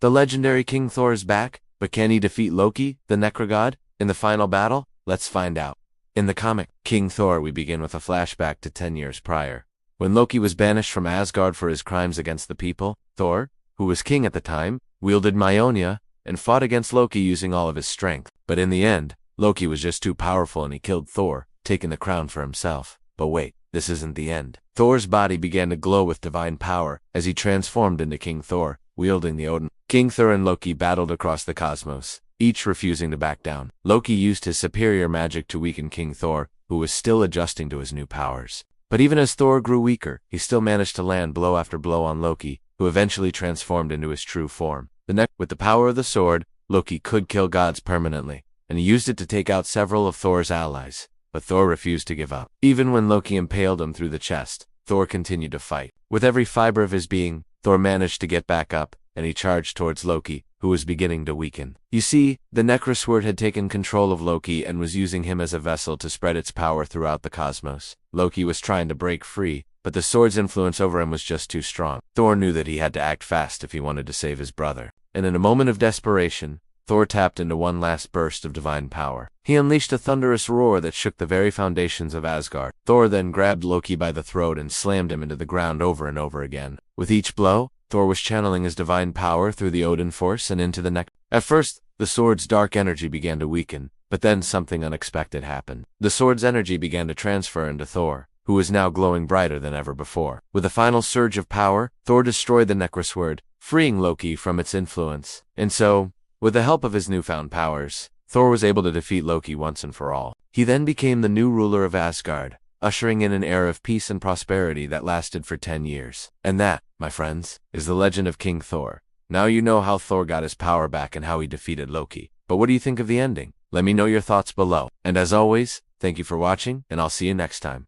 The legendary King Thor is back, but can he defeat Loki, the Necrogod, in the final battle? Let's find out. In the comic King Thor, we begin with a flashback to 10 years prior. When Loki was banished from Asgard for his crimes against the people, Thor, who was king at the time, wielded Mjolnir and fought against Loki using all of his strength. But in the end, Loki was just too powerful and he killed Thor, taking the crown for himself. But wait, this isn't the end. Thor's body began to glow with divine power as he transformed into King Thor, wielding the Odin. King Thor and Loki battled across the cosmos, each refusing to back down. Loki used his superior magic to weaken King Thor, who was still adjusting to his new powers. But even as Thor grew weaker, he still managed to land blow after blow on Loki, who eventually transformed into his true form. With the power of the sword, Loki could kill gods permanently, and he used it to take out several of Thor's allies. But Thor refused to give up. Even when Loki impaled him through the chest, Thor continued to fight. With every fiber of his being, Thor managed to get back up, and he charged towards Loki, who was beginning to weaken. You see, the Necrosword had taken control of Loki and was using him as a vessel to spread its power throughout the cosmos. Loki was trying to break free, but the sword's influence over him was just too strong. Thor knew that he had to act fast if he wanted to save his brother. And in a moment of desperation, Thor tapped into one last burst of divine power. He unleashed a thunderous roar that shook the very foundations of Asgard. Thor then grabbed Loki by the throat and slammed him into the ground over and over again. With each blow, Thor was channeling his divine power through the Odin force and into the neck. At first, the sword's dark energy began to weaken, but then something unexpected happened. The sword's energy began to transfer into Thor, who was now glowing brighter than ever before. With a final surge of power, Thor destroyed the Necrosword, freeing Loki from its influence. And so, with the help of his newfound powers, Thor was able to defeat Loki once and for all. He then became the new ruler of Asgard, ushering in an era of peace and prosperity that lasted for 10 years. And that, my friends, is the legend of King Thor. Now you know how Thor got his power back and how he defeated Loki. But what do you think of the ending? Let me know your thoughts below. And as always, thank you for watching, and I'll see you next time.